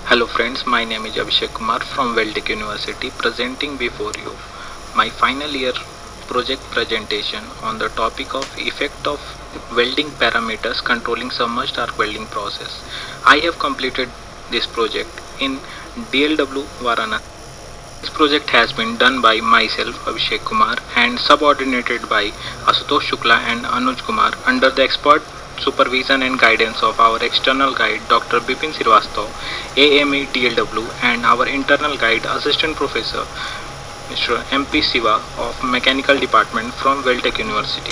Hello friends, my name is Abhishek Kumar from Weldtech University presenting before you my final year project presentation on the topic of effect of welding parameters controlling submerged arc welding process. I have completed this project in DLW Varanasi. This project has been done by myself Abhishek Kumar and subordinated by Asutosh Shukla and Anuj Kumar under the expert supervision and guidance of our external guide Dr. Bipin Srivastava, AME DLW, and our internal guide Assistant Professor Mr. MP Siva of Mechanical Department from Weldtech University.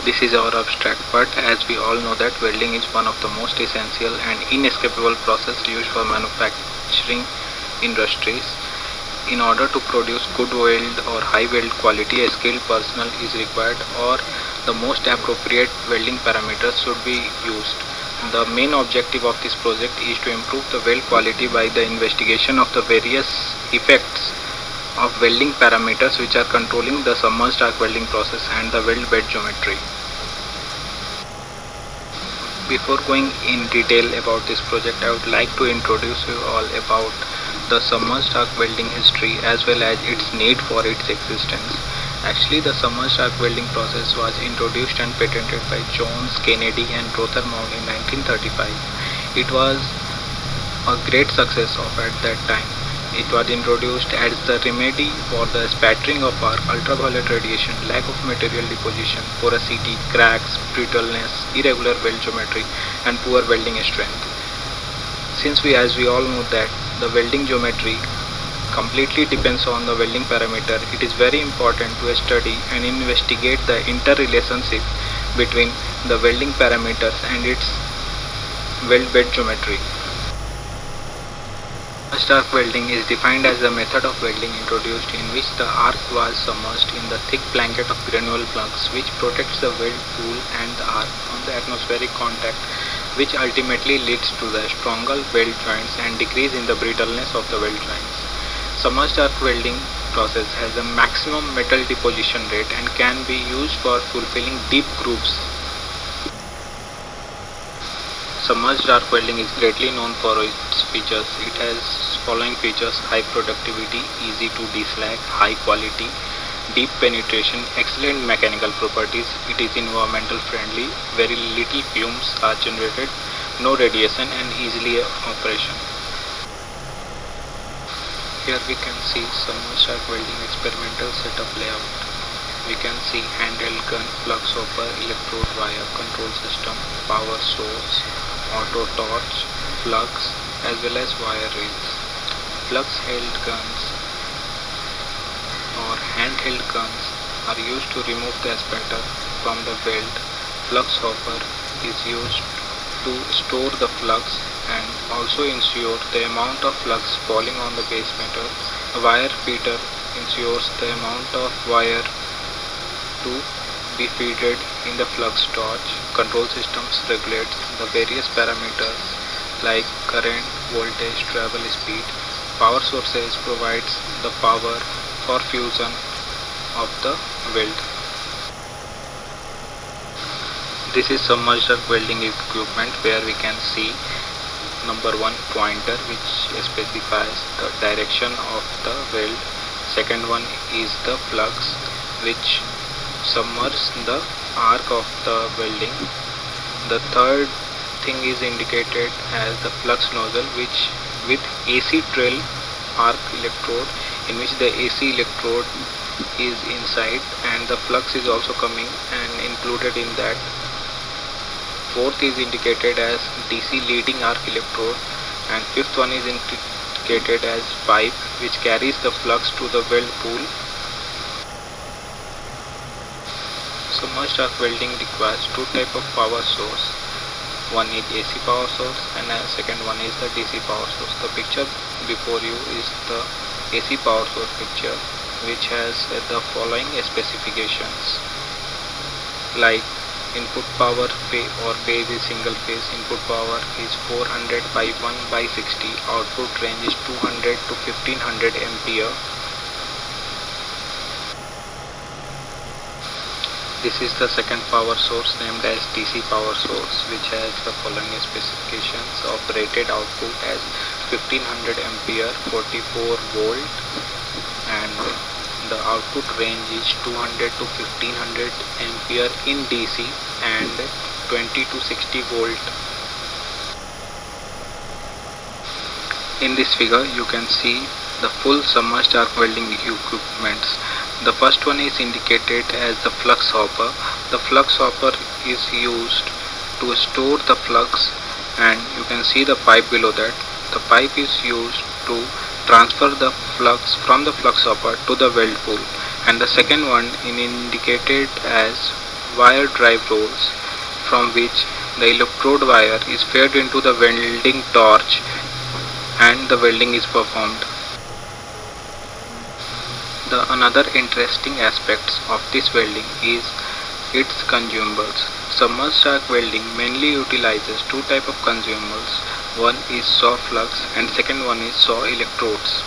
This is our abstract part. As we all know that welding is one of the most essential and inescapable process used for manufacturing industries. In order to produce good weld or high weld quality, a skilled personnel is required or the most appropriate welding parameters should be used. The main objective of this project is to improve the weld quality by the investigation of the various effects of welding parameters which are controlling the submerged arc welding process and the weld bed geometry. Before going in detail about this project, I would like to introduce you all about the submerged arc welding history as well as its need for its existence. Actually, the submerged arc welding process was introduced and patented by Jones, Kennedy and Rothermount in 1935. It was a great success at that time. It was introduced as the remedy for the spattering of arc, ultraviolet radiation, lack of material deposition, porosity, cracks, brittleness, irregular weld geometry, and poor welding strength. Since as we all know that the welding geometry completely depends on the welding parameter, it is very important to study and investigate the interrelationship between the welding parameters and its weld bed geometry. Submerged arc welding is defined as a method of welding introduced in which the arc was submerged in the thick blanket of granular flux which protects the weld pool and the arc from the atmospheric contact, which ultimately leads to the stronger weld joints and decrease in the brittleness of the weld joints. Submerged arc welding process has a maximum metal deposition rate and can be used for fulfilling deep grooves. Submerged arc welding is greatly known for its features. It has following features: high productivity, easy to deslag, high quality, deep penetration, excellent mechanical properties. It is environmental friendly, very little fumes are generated, no radiation and easily operation. Here we can see submerged arc welding experimental setup layout. We can see handheld gun, flux hopper, electrode wire, control system, power source, auto torch, flux as well as wire rails. Flux held guns or handheld guns are used to remove the spatter from the weld. Flux hopper is used to store the flux and also ensure the amount of flux falling on the base metal. A wire feeder ensures the amount of wire to be fed in the flux torch. Control systems regulates the various parameters like current, voltage, travel speed. Power sources provides the power for fusion of the weld. This is submerged arc welding equipment where we can see number 1 pointer which specifies the direction of the weld. Second one is the flux which submerges the arc of the welding. The third thing is indicated as the flux nozzle which with AC trail arc electrode in which the AC electrode is inside and the flux is also coming and included in that. Fourth is indicated as DC leading arc electrode and fifth one is indicated as pipe which carries the flux to the weld pool. Submerged arc welding requires two types of power source. One is AC power source and second one is the DC power source. The picture before you is the AC power source picture which has the following specifications like input power phase is single phase. Input power is 400 by 1 by 60. Output range is 200 to 1500 ampere. This is the second power source named as DC power source, which has the following specifications of rated output as 1500 ampere 44 volt, and the output range is 200 to 1500 ampere in DC and 20 to 60 volt. In this figure you can see the full submerged arc welding equipments. The first one is indicated as the flux hopper. The flux hopper is used to store the flux, and you can see the pipe below that. The pipe is used to transfer the flux from the flux hopper to the weld pool. And the second one is indicated as wire drive rolls, from which the electrode wire is fed into the welding torch and the welding is performed. The another interesting aspects of this welding is its consumables. Submerged arc welding mainly utilizes two types of consumables. One is saw flux and second one is saw electrodes.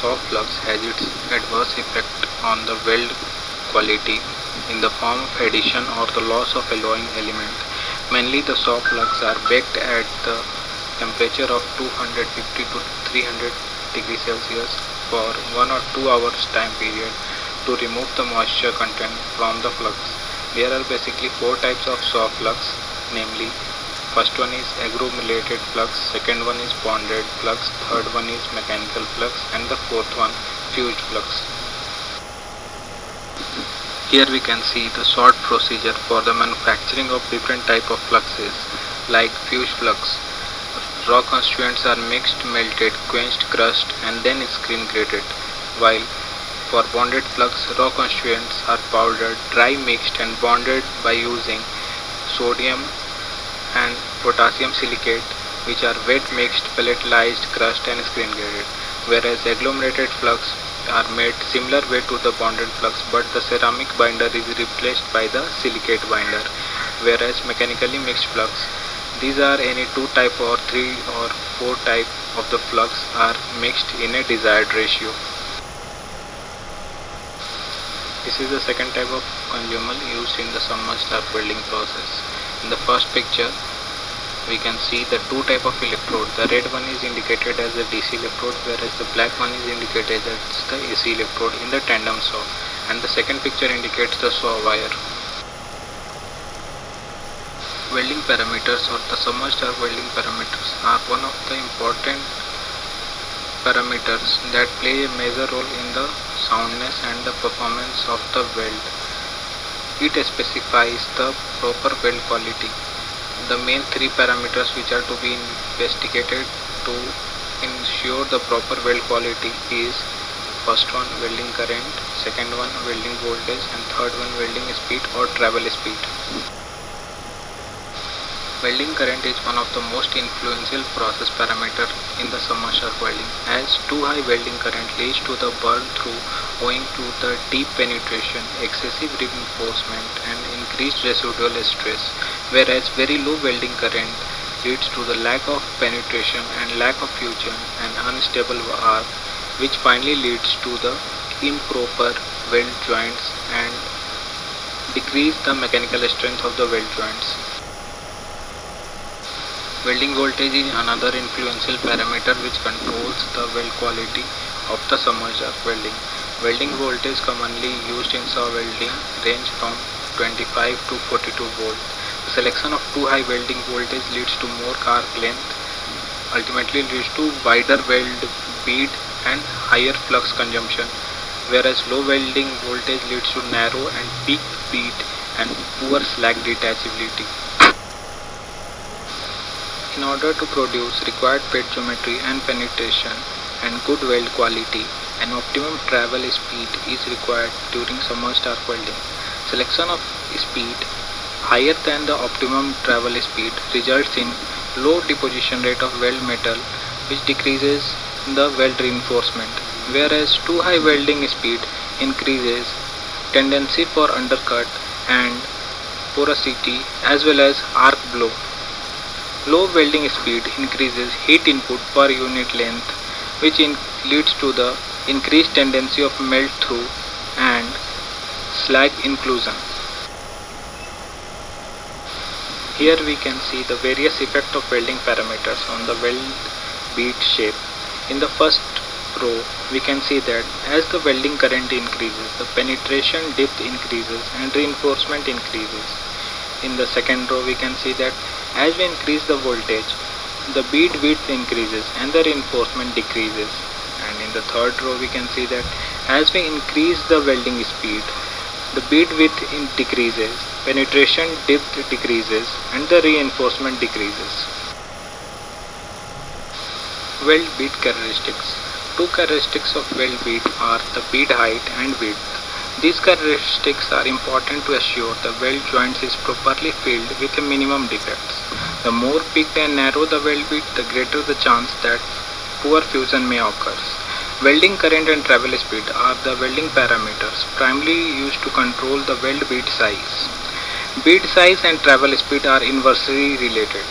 Saw flux has its adverse effect on the weld quality in the form of addition or the loss of alloying element. Mainly the saw flux are baked at the temperature of 250 to 300 degrees Celsius for 1 or 2 hours time period to remove the moisture content from the flux. There are basically 4 types of saw flux, namely first one is agglomerated flux, second one is bonded flux, third one is mechanical flux, and the fourth one fused flux. Here we can see the short procedure for the manufacturing of different type of fluxes. Like fused flux, raw constituents are mixed, melted, quenched, crushed and then screen graded, while for bonded flux, raw constituents are powdered, dry mixed and bonded by using sodium and potassium silicate, which are wet mixed, pelletized, crushed and screen graded. Whereas agglomerated flux are made similar way to the bonded flux, but the ceramic binder is replaced by the silicate binder. Whereas mechanically mixed flux, these are any 2 type or 3 or 4 type of the flux are mixed in a desired ratio. This is the second type of consumable used in the submerged arc welding process. In the first picture we can see the 2 type of electrode. The red one is indicated as the DC electrode, whereas the black one is indicated as the AC electrode in the tandem saw, and the second picture indicates the saw wire. Welding parameters or the submerged arc welding parameters are one of the important parameters that play a major role in the soundness and the performance of the weld. It specifies the proper weld quality. The main 3 parameters which are to be investigated to ensure the proper weld quality is first one welding current, second one welding voltage, and third one welding speed or travel speed. Welding current is one of the most influential process parameter in the submerged arc welding, as too high welding current leads to the burn through owing to the deep penetration, excessive reinforcement and increased residual stress, whereas very low welding current leads to the lack of penetration and lack of fusion and unstable arc, which finally leads to the improper weld joints and decrease the mechanical strength of the weld joints. Welding voltage is another influential parameter which controls the weld quality of the submerged arc welding. Welding voltage commonly used in saw welding range from 25 to 42 volt. The selection of too high welding voltage leads to more arc length, ultimately leads to wider weld bead and higher flux consumption, whereas low welding voltage leads to narrow and peak bead and poor slack detachability. In order to produce required bed geometry and penetration and good weld quality, an optimum travel speed is required during submerged arc welding. Selection of speed higher than the optimum travel speed results in low deposition rate of weld metal, which decreases the weld reinforcement, whereas too high welding speed increases tendency for undercut and porosity as well as arc blow. Low welding speed increases heat input per unit length, which leads to the increased tendency of melt through and slag inclusion. Here we can see the various effects of welding parameters on the weld bead shape. In the first row, we can see that as the welding current increases, the penetration depth increases and reinforcement increases. In the second row, we can see that as we increase the voltage, the bead width increases and the reinforcement decreases. And in the third row, we can see that as we increase the welding speed, the bead width decreases, penetration depth decreases and the reinforcement decreases. Weld bead characteristics. Two characteristics of weld bead are the bead height and width. These characteristics are important to assure the weld joints is properly filled with a minimum defects. The more peaked and narrow the weld bead, the greater the chance that poor fusion may occur. Welding current and travel speed are the welding parameters primarily used to control the weld bead size. Bead size and travel speed are inversely related.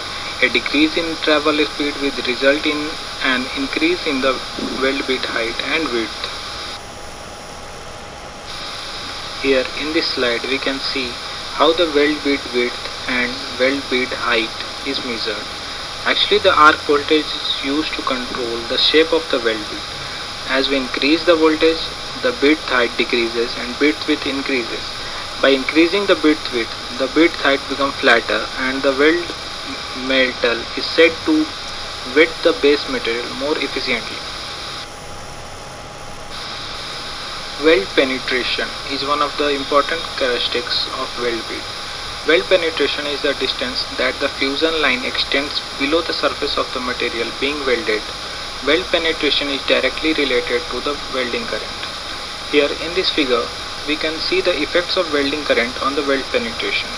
A decrease in travel speed will result in an increase in the weld bead height and width. Here in this slide we can see how the weld bead width and weld bead height is measured. Actually, the arc voltage is used to control the shape of the weld bead. As we increase the voltage, the bead height decreases and bead width increases. By increasing the bead width, the bead height becomes flatter and the weld metal is said to wet the base material more efficiently. Weld penetration is one of the important characteristics of weld bead. Weld penetration is the distance that the fusion line extends below the surface of the material being welded. Weld penetration is directly related to the welding current. Here in this figure, we can see the effects of welding current on the weld penetration.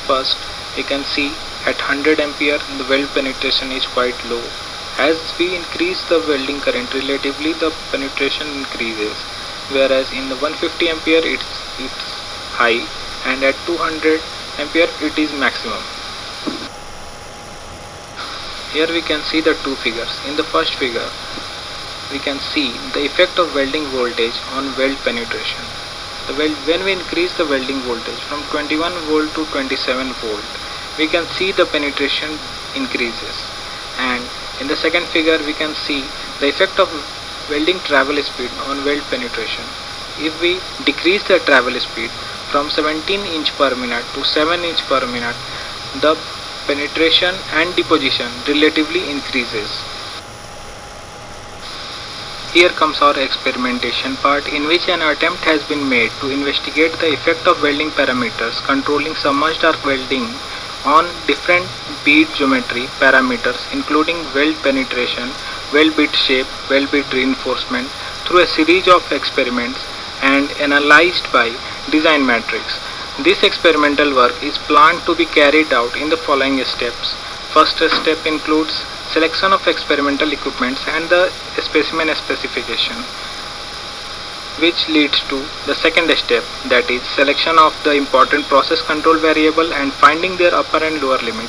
First, we can see at 100 ampere the weld penetration is quite low. As we increase the welding current, relatively the penetration increases, whereas in the 150 ampere it's high and at 200 ampere it is maximum. Here we can see the two figures. In the first figure, we can see the effect of welding voltage on weld penetration. When we increase the welding voltage from 21 volt to 27 volt, we can see the penetration increases. And in the second figure, we can see the effect of welding travel speed on weld penetration. If we decrease the travel speed from 17 inch per minute to 7 inch per minute, the penetration and deposition relatively increases. Here comes our experimentation part, in which an attempt has been made to investigate the effect of welding parameters controlling submerged arc welding on different bead geometry parameters including weld penetration, weld bead shape, weld bead reinforcement through a series of experiments and analyzed by design matrix. This experimental work is planned to be carried out in the following steps. First step includes selection of experimental equipments and the specimen specification, which leads to the second step, that is selection of the important process control variable and finding their upper and lower limit.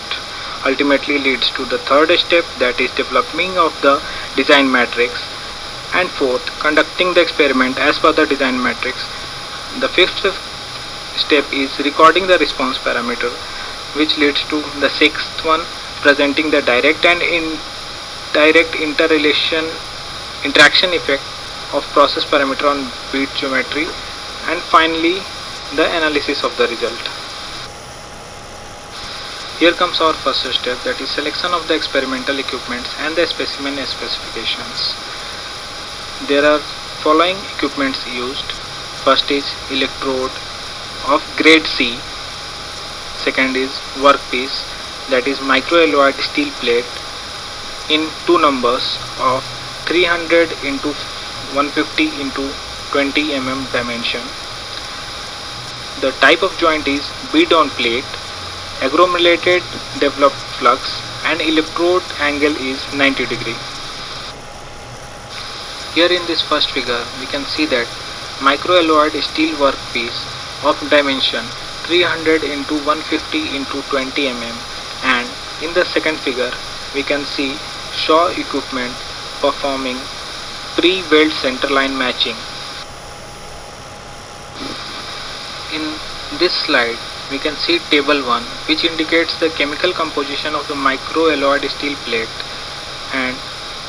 Ultimately leads to the third step, that is developing of the design matrix, and fourth, conducting the experiment as per the design matrix. The fifth step is recording the response parameter, which leads to the sixth one, presenting the direct and indirect interaction effect of process parameter on bead geometry, and finally the analysis of the result. Here comes our first step, that is selection of the experimental equipments and the specimen specifications. There are following equipments used. First is electrode of grade C. Second is workpiece, that is microalloyed steel plate in two numbers of 300 into 150 into 20 mm dimension. The type of joint is bead on plate, agglomerated developed flux, and electrode angle is 90 degree. Here in this first figure we can see that microalloyed steel workpiece of dimension 300 into 150 into 20 mm, and in the second figure we can see Shaw equipment performing pre-weld centerline matching. In this slide we can see table 1, which indicates the chemical composition of the microalloyed steel plate, and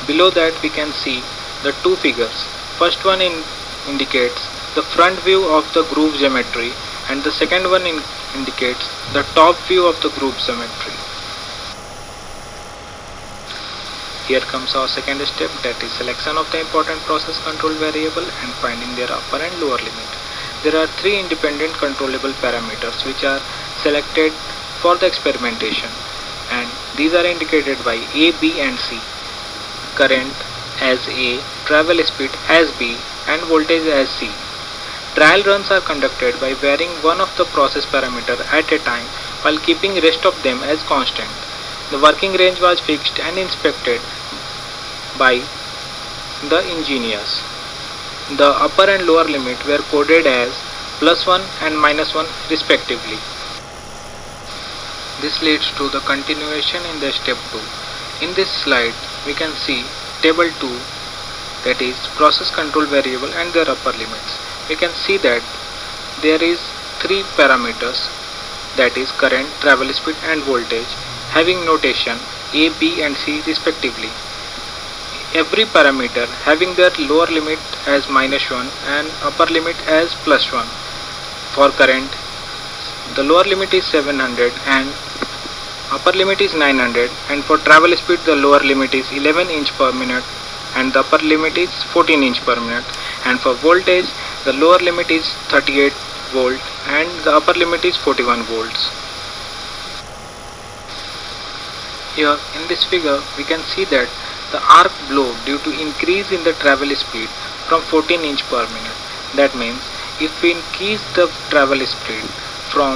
below that we can see the two figures. First one indicates the front view of the groove geometry, and the second one indicates the top view of the groove geometry. Here comes our second step, that is selection of the important process control variable and finding their upper and lower limit. There are three independent controllable parameters which are selected for the experimentation, and these are indicated by A, B and C. Current as A, travel speed as B and voltage as C. Trial runs are conducted by varying one of the process parameter at a time while keeping rest of them as constant. The working range was fixed and inspected by the engineers. The upper and lower limit were coded as +1 and -1 respectively. This leads to the continuation in the step 2. In this slide we can see table 2, that is process control variable and their upper limits. We can see that there is three parameters, that is current, travel speed and voltage, having notation A, B and C respectively. Every parameter having their lower limit as -1 and upper limit as +1. For current, the lower limit is 700 and upper limit is 900, and for travel speed the lower limit is 11 inch per minute and the upper limit is 14 inch per minute, and for voltage the lower limit is 38 volt and the upper limit is 41 volts. Here in this figure we can see that the arc blow due to increase in the travel speed from 14 inch per minute. That means if we increase the travel speed from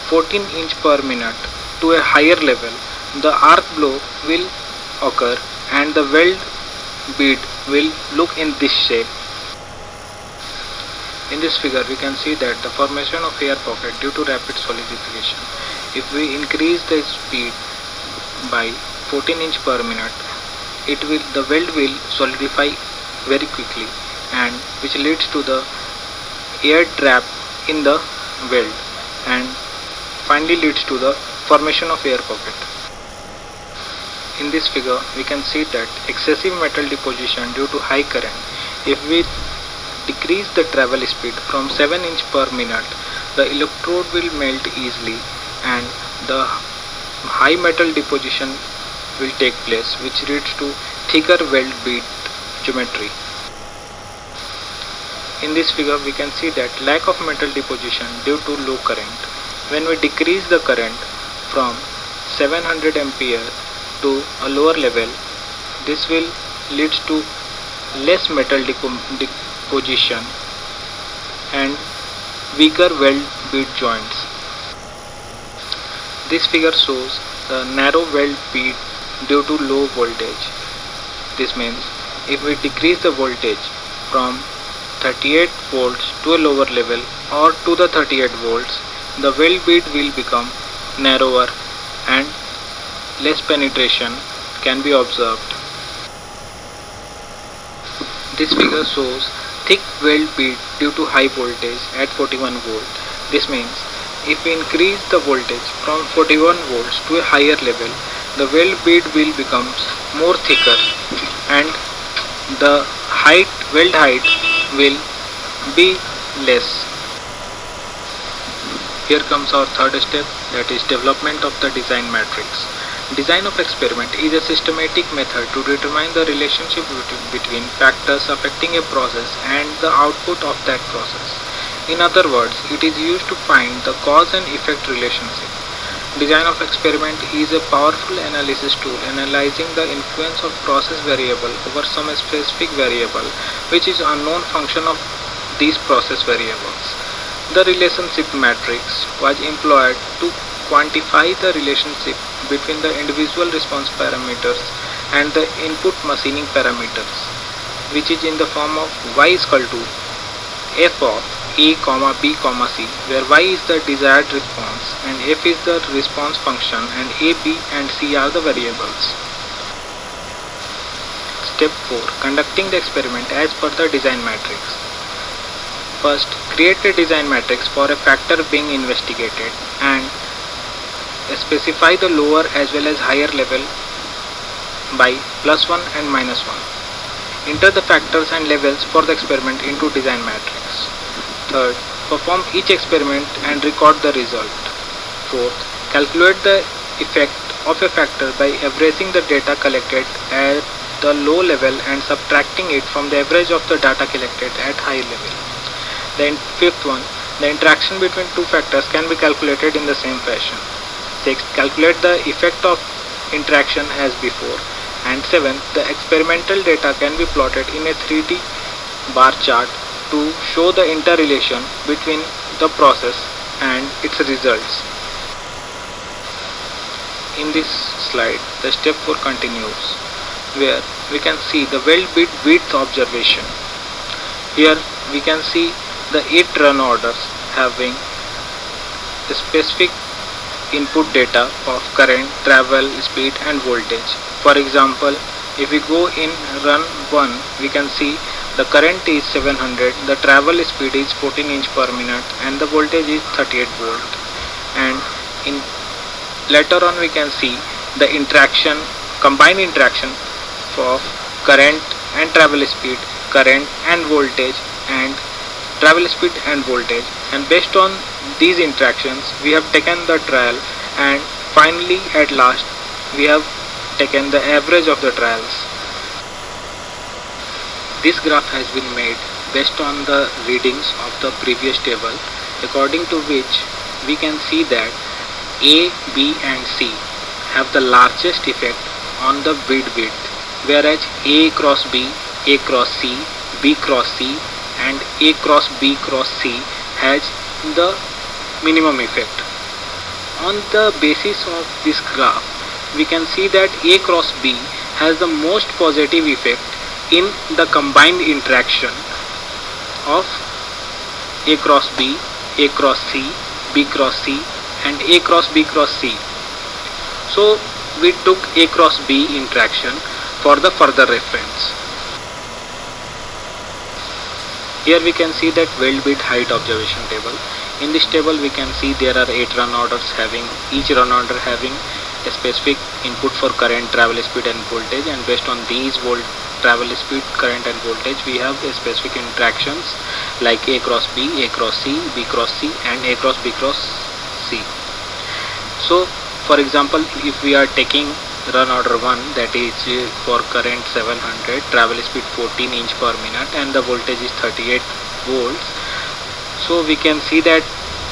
14 inch per minute to a higher level, the arc blow will occur and the weld bead will look in this shape. In this figure we can see that the formation of air pocket due to rapid solidification. If we increase the speed by 14 inch per minute, the weld will solidify very quickly, and which leads to the air trap in the weld and finally leads to the formation of air pocket. In this figure we can see that excessive metal deposition due to high current. If we decrease the travel speed from 7 inch per minute, the electrode will melt easily and the high metal deposition will take place, which leads to thicker weld bead geometry. In this figure we can see that lack of metal deposition due to low current. When we decrease the current from 700 ampere to a lower level, this will lead to less metal deposition and weaker weld bead joints. This figure shows the narrow weld bead due to low voltage. This means if we decrease the voltage from 38 volts to a lower level or to the 38 volts, the weld bead will become narrower and less penetration can be observed. This figure shows thick weld bead due to high voltage at 41 volt. This means if we increase the voltage from 41 volts to a higher level, the weld bead will become more thicker and the weld height will be less. Here comes our third step, that is development of the design matrix. Design of experiment is a systematic method to determine the relationship between factors affecting a process and the output of that process. In other words, it is used to find the cause and effect relationship. Design of experiment is a powerful analysis tool analyzing the influence of process variable over some specific variable which is unknown function of these process variables. The relationship matrix was employed to quantify the relationship between the individual response parameters and the input machining parameters, which is in the form of y is equal to f of a, b, c, where y is the desired response and f is the response function and a, b and c are the variables. Step 4. Conducting the experiment as per the design matrix. First, create a design matrix for a factor being investigated and specify the lower as well as higher level by +1 and -1. Enter the factors and levels for the experiment into design matrix. Third, perform each experiment and record the result. Fourth, calculate the effect of a factor by averaging the data collected at the low level and subtracting it from the average of the data collected at high level. Then fifth one, the interaction between two factors can be calculated in the same fashion. Sixth, calculate the effect of interaction as before. And seventh, the experimental data can be plotted in a 3D bar chart to show the interrelation between the process and its results. In this slide, the step 4 continues, where we can see the weld bit width observation. Here we can see the 8 run orders having the specific input data of current, travel, speed and voltage. For example, if we go in run 1, we can see the current is 700, the travel speed is 14 inch per minute and the voltage is 38 volt. And in later on we can see the interaction, combined interaction of current and travel speed, current and voltage, and travel speed and voltage, and based on these interactions we have taken the trial, and finally at last we have taken the average of the trials. This graph has been made based on the readings of the previous table, according to which we can see that A, B and C have the largest effect on the bit width, whereas A cross B, A cross C, B cross C and A cross B cross C has the minimum effect. On the basis of this graph, we can see that A cross B has the most positive effect in the combined interaction of A cross B, A cross C, B cross C and A cross B cross C. So we took A cross B interaction for the further reference. Here we can see that weld bit height observation table. In this table we can see there are 8 run orders having, each run order having a specific input for current, travel speed and voltage, and based on these travel speed, current and voltage we have a specific interactions like A cross B, A cross C, B cross C and A cross B cross C. So for example, if we are taking run order 1, that is for current 700, travel speed 14 inch per minute and the voltage is 38 volts. So we can see that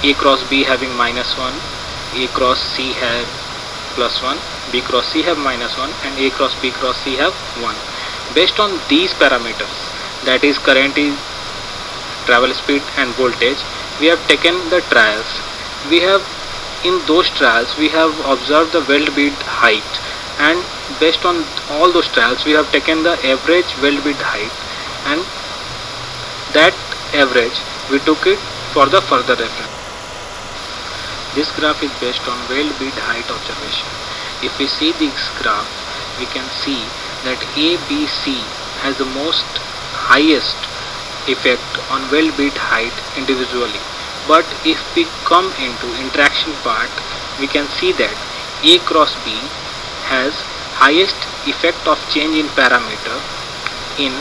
A cross B having -1, A cross C have +1, B cross C have -1 and A cross B cross C have 1. Based on these parameters, that is current, is travel speed and voltage, we have taken the trials. We have, in those trials we have observed the weld bit height, and based on all those trials we have taken the average weld bit height, and that average we took it for the further reference. This graph is based on weld bit height observation. If we see this graph, we can see that A, B, C has the most highest effect on weld bit height individually. But if we come into interaction part, we can see that A cross B has highest effect of change in parameter in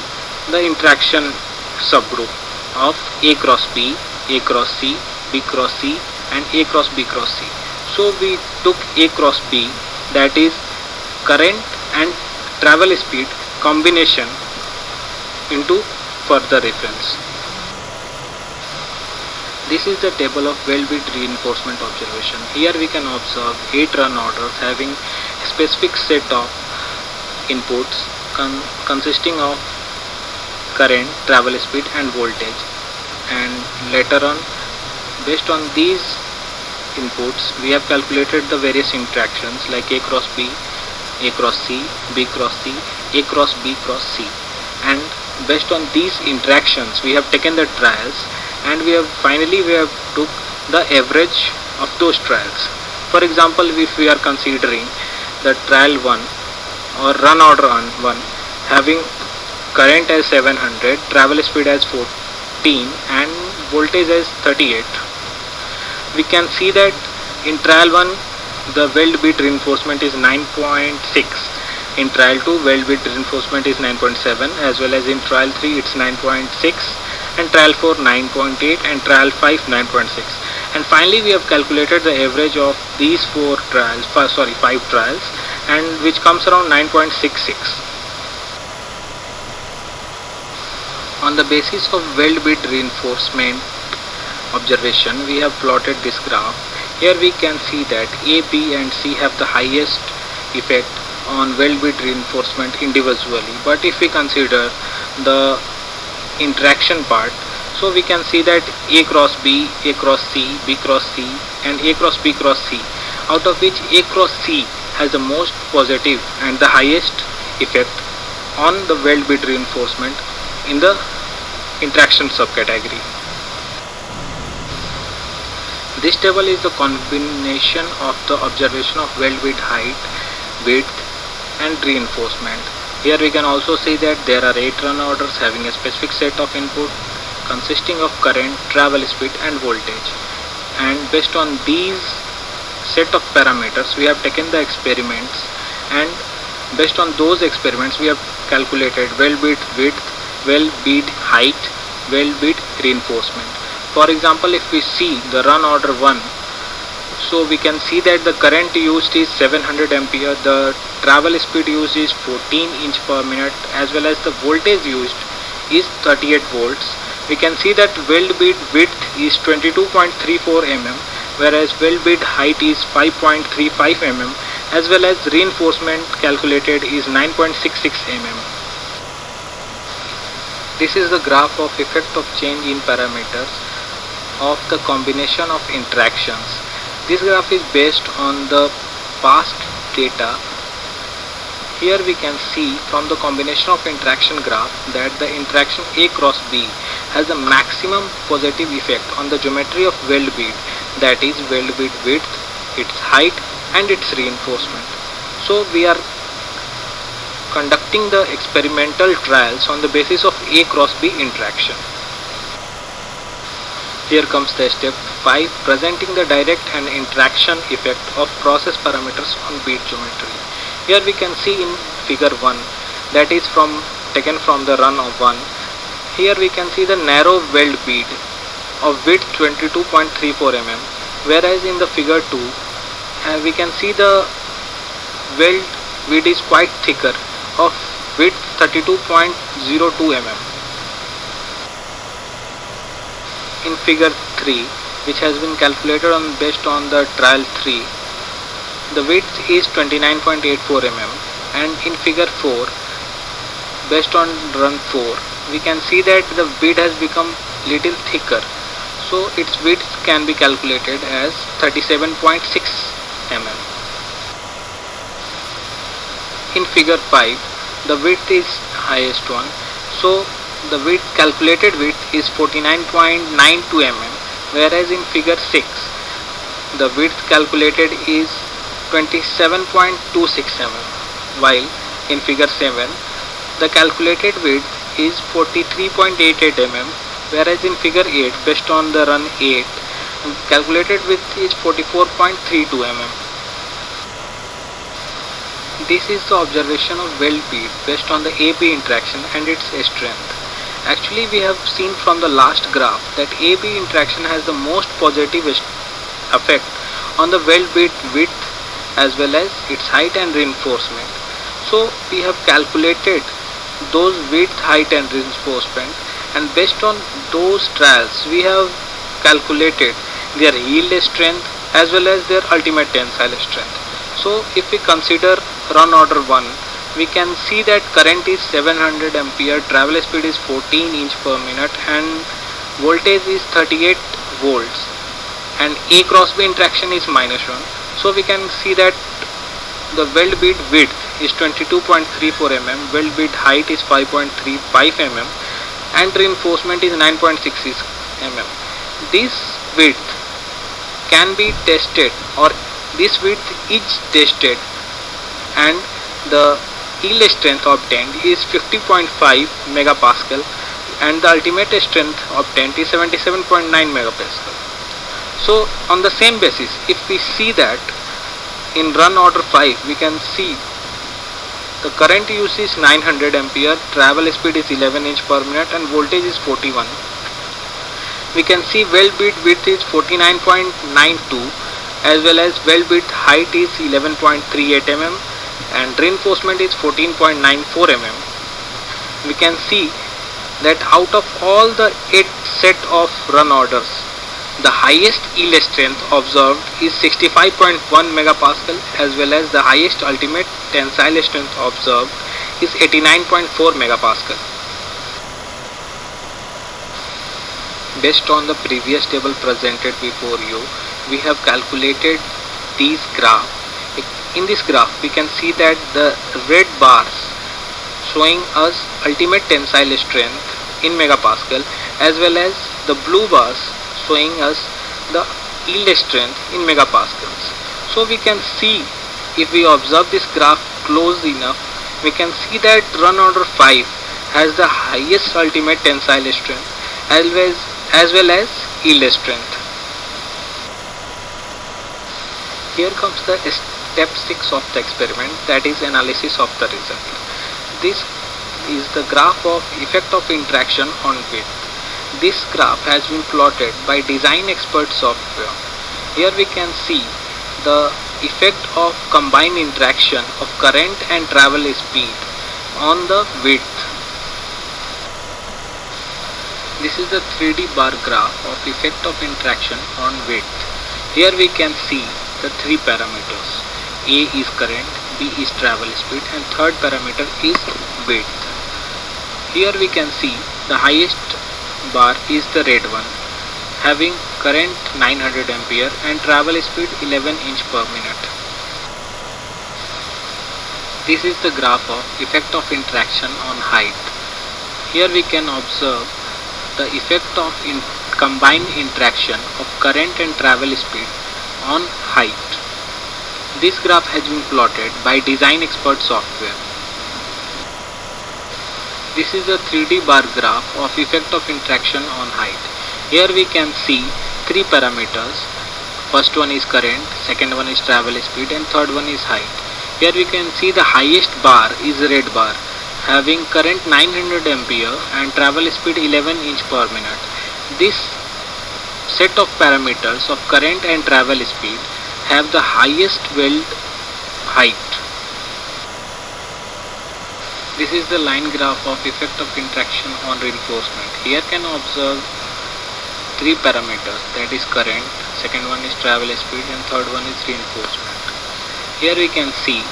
the interaction subgroup of A cross B, A cross C, B cross C and A cross B cross C. So we took A cross B, that is current and travel speed combination, into further reference. This is the table of weld bit reinforcement observation. Here we can observe 8 run orders having a specific set of inputs consisting of current, travel speed and voltage, and later on based on these inputs we have calculated the various interactions like A cross B, A cross C, B cross C, A cross B cross C, and based on these interactions we have taken the trials, and we have took the average of those trials. For example, if we are considering the trial 1 or run order 1 having current as 700, travel speed as 14 and voltage as 38. We can see that in trial 1 the weld bit reinforcement is 9.6. In trial 2 weld bit reinforcement is 9.7, as well as in trial 3 it's 9.6, and trial 4 9.8, and trial 5 9.6. And finally we have calculated the average of these 5 trials, and which comes around 9.66. On the basis of weld bit reinforcement observation, we have plotted this graph. Here we can see that A, B and C have the highest effect on weld bit reinforcement individually, but if we consider the interaction part, so we can see that A cross B, A cross C, B cross C and A cross B cross C, out of which A cross C has the most positive and the highest effect on the weld bit reinforcement in the interaction subcategory. This table is the combination of the observation of weld bit height, width and reinforcement. Here we can also see that there are 8 run orders having a specific set of input consisting of current, travel speed and voltage, and based on these set of parameters we have taken the experiments, and based on those experiments we have calculated weld bit width, weld bit height, weld bit reinforcement. For example, if we see the run order 1, so we can see that the current used is 700 ampere, the travel speed used is 14 inch per minute, as well as the voltage used is 38 volts. We can see that weld bit width is 22.34 mm, whereas weld bit height is 5.35 mm, as well as reinforcement calculated is 9.66 mm. This is the graph of effect of change in parameters of the combination of interactions. This graph is based on the past data. Here we can see from the combination of interaction graph that the interaction A cross B has a maximum positive effect on the geometry of weld bit, that is weld bit width, its height and its reinforcement. So we are conducting the experimental trials on the basis of A cross B interaction. Here comes the step 5, presenting the direct and interaction effect of process parameters on bead geometry. Here we can see in figure 1, that is taken from the run of 1. Here we can see the narrow weld bead of width 22.34 mm, whereas in the figure 2 we can see the weld bead is quite thicker of width 32.02 mm. In figure 3, which has been calculated based on the trial 3, the width is 29.84 mm, and in figure 4, based on run 4, we can see that the bead has become little thicker, so its width can be calculated as 37.6 mm. In figure 5, the width is highest one, so the calculated width is 49.92 mm, whereas in figure 6 the width calculated is 27.26 mm, while in figure 7 the calculated width is 43.88 mm, whereas in figure 8 based on the run 8 calculated width is 44.32 mm. This is the observation of weld bead based on the AB interaction and its strength. Actually we have seen from the last graph that AB interaction has the most positive effect on the weld bit width as well as its height and reinforcement. So we have calculated those width, height and reinforcement, and based on those trials we have calculated their yield strength as well as their ultimate tensile strength. So if we consider run order 1, we can see that current is 700 ampere, travel speed is 14 inch per minute and voltage is 38 volts, and A cross B interaction is -1. So we can see that the weld bit width is 22.34 mm, weld bit height is 5.35 mm and reinforcement is 9.66 mm. This width can be tested, or this width is tested, and the yield strength obtained is 50.5 megapascal, and the ultimate strength obtained is 77.9 megapascal. So on the same basis, if we see that in run order 5, we can see the current use is 900 ampere, travel speed is 11 inch per minute and voltage is 41. We can see weld bit width is 49.92 as well as weld bit height is 11.38 mm and reinforcement is 14.94 mm. We can see that out of all the 8 set of run orders, the highest yield strength observed is 65.1 megapascal as well as the highest ultimate tensile strength observed is 89.4 megapascal. Based on the previous table presented before you, we have calculated these graphs. In this graph, we can see that the red bars showing us ultimate tensile strength in megapascal as well as the blue bars showing us the yield strength in megapascals. So we can see, if we observe this graph close enough, we can see that run order 5 has the highest ultimate tensile strength as well as yield strength. Here comes the step 6 of the experiment, that is analysis of the result. This is the graph of effect of interaction on width. This graph has been plotted by design expert software. Here we can see the effect of combined interaction of current and travel speed on the width. This is the 3D bar graph of effect of interaction on width. Here we can see the 3 parameters. A is current, B is travel speed and third parameter is width. Here we can see the highest bar is the red one, having current 900 ampere and travel speed 11 inch per minute. This is the graph of effect of interaction on height. Here we can observe the effect of combined interaction of current and travel speed on height. This graph has been plotted by design expert software. This is a 3D bar graph of effect of interaction on height. Here we can see 3 parameters. First one is current, second one is travel speed and third one is height. Here we can see the highest bar is red bar, having current 900 ampere and travel speed 11 inch per minute. This set of parameters of current and travel speed have the highest weld height. This is the line graph of effect of interaction on reinforcement. Here can observe 3 parameters, that is current, second one is travel speed and third one is reinforcement. Here we can see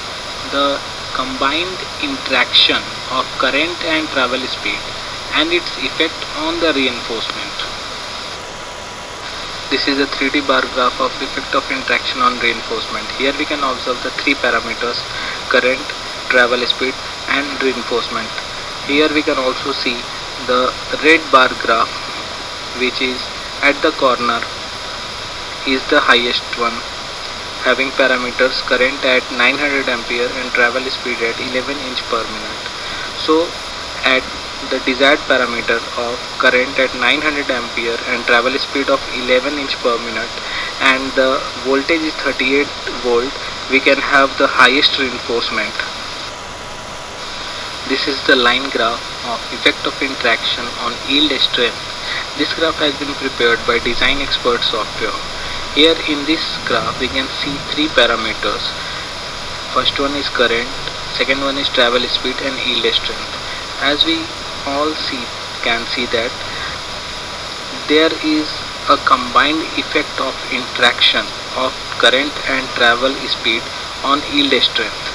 the combined interaction of current and travel speed and its effect on the reinforcement. This is a 3D bar graph of effect of interaction on reinforcement. Here we can observe the 3 parameters, current, travel speed and reinforcement. Here we can also see the red bar graph, which is at the corner is the highest one, having parameters current at 900 ampere and travel speed at 11 inch per minute. So at the desired parameter of current at 900 ampere and travel speed of 11 inch per minute and the voltage is 38 volt, we can have the highest reinforcement. This is the line graph of effect of interaction on yield strength. This graph has been prepared by design expert software. Here in this graph we can see 3 parameters. First one is current, second one is travel speed and yield strength. As we all can see that there is a combined effect of interaction of current and travel speed on yield strength.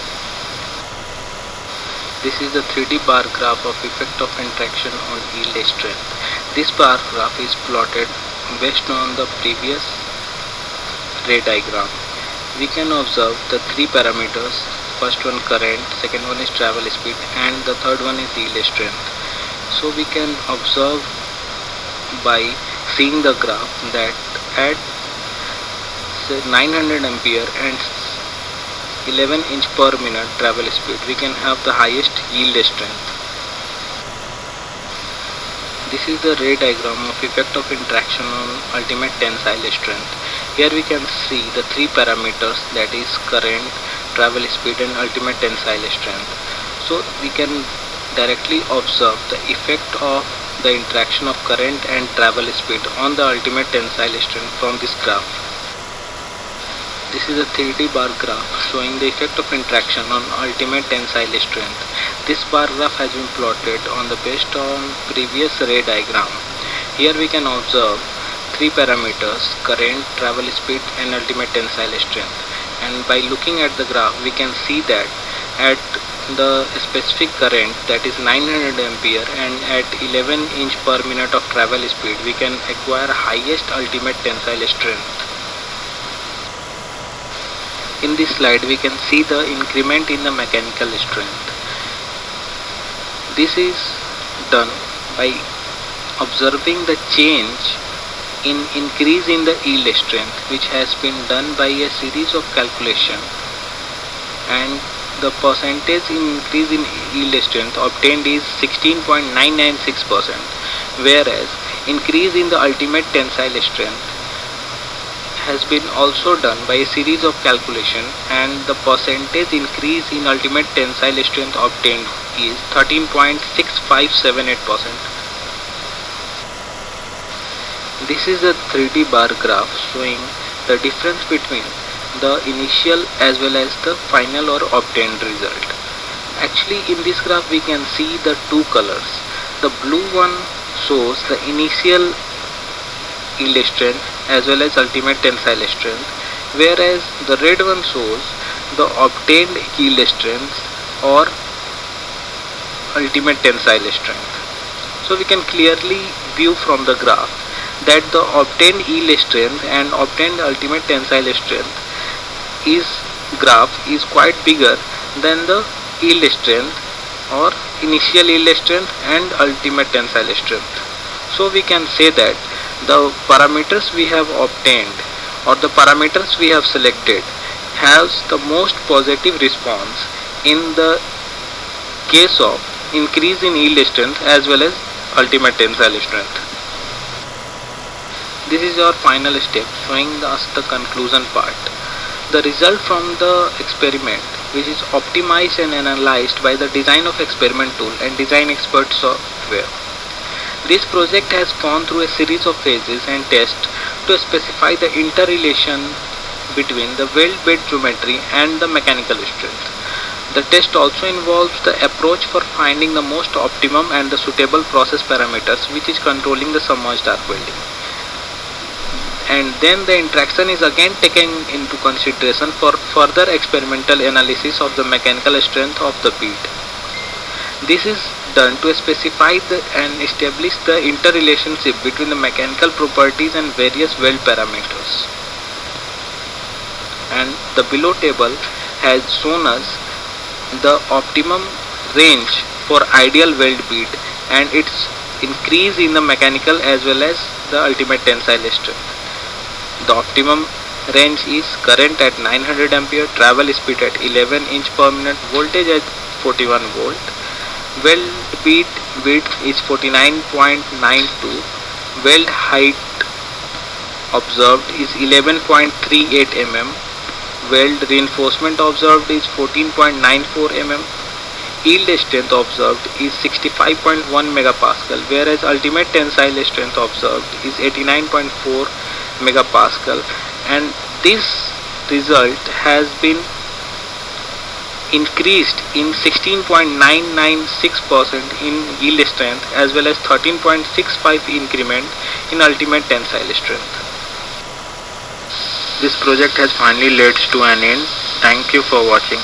This is the 3D bar graph of effect of interaction on yield strength. This bar graph is plotted based on the previous ray diagram. We can observe the 3 parameters. First one current, second one is travel speed and the third one is yield strength. So we can observe by seeing the graph that at 900 ampere and 11 inch per minute travel speed we can have the highest yield strength. This is the ray diagram of effect of interaction on ultimate tensile strength. Here we can see the three parameters, that is current, travel speed and ultimate tensile strength. So we can directly observe the effect of the interaction of current and travel speed on the ultimate tensile strength from this graph. This is a 3D bar graph showing the effect of interaction on ultimate tensile strength. This bar graph has been plotted based on previous ray diagram. Here we can observe three parameters: current, travel speed and ultimate tensile strength. And by looking at the graph, we can see that at the specific current, that is 900 ampere, and at 11 inch per minute of travel speed, we can acquire highest ultimate tensile strength. In this slide we can see the increment in the mechanical strength. This is done by observing the change in increase in the yield strength, which has been done by a series of calculation, and the percentage increase in yield strength obtained is 16.996%, whereas increase in the ultimate tensile strength has been also done by a series of calculation, and the percentage increase in ultimate tensile strength obtained is 13.6578%. This is a 3D bar graph showing the difference between the initial as well as the final or obtained result. Actually, in this graph we can see the two colors. The blue one shows the initial yield strength as well as ultimate tensile strength, whereas the red one shows the obtained yield strength or ultimate tensile strength. So we can clearly view from the graph that the obtained yield strength and obtained ultimate tensile strength graph is quite bigger than the yield strength or initial yield strength and ultimate tensile strength. So we can say that the parameters we have obtained or the parameters we have selected has the most positive response in the case of increase in yield strength as well as ultimate tensile strength. This is our final step showing us the conclusion part. The result from the experiment, which is optimized and analyzed by the design of experiment tool and design expert software. This project has gone through a series of phases and tests to specify the interrelation between the weld bed geometry and the mechanical strength. The test also involves the approach for finding the most optimum and the suitable process parameters, which is controlling the submerged arc welding. And then the interaction is again taken into consideration for further experimental analysis of the mechanical strength of the bead. This is done to specify and establish the interrelationship between the mechanical properties and various weld parameters. And the below table has shown us the optimum range for ideal weld bead and its increase in the mechanical as well as the ultimate tensile strength. The optimum range is current at 900 ampere, travel speed at 11 inch per minute, voltage at 41 volt. Weld bead width is 49.92. Weld height observed is 11.38 mm. Weld reinforcement observed is 14.94 mm. Yield strength observed is 65.1 megapascal, whereas ultimate tensile strength observed is 89.4 megapascal, and this result has been increased in 16.996% in yield strength as well as 13.65 increment in ultimate tensile strength. This project has finally led to an end. Thank you for watching.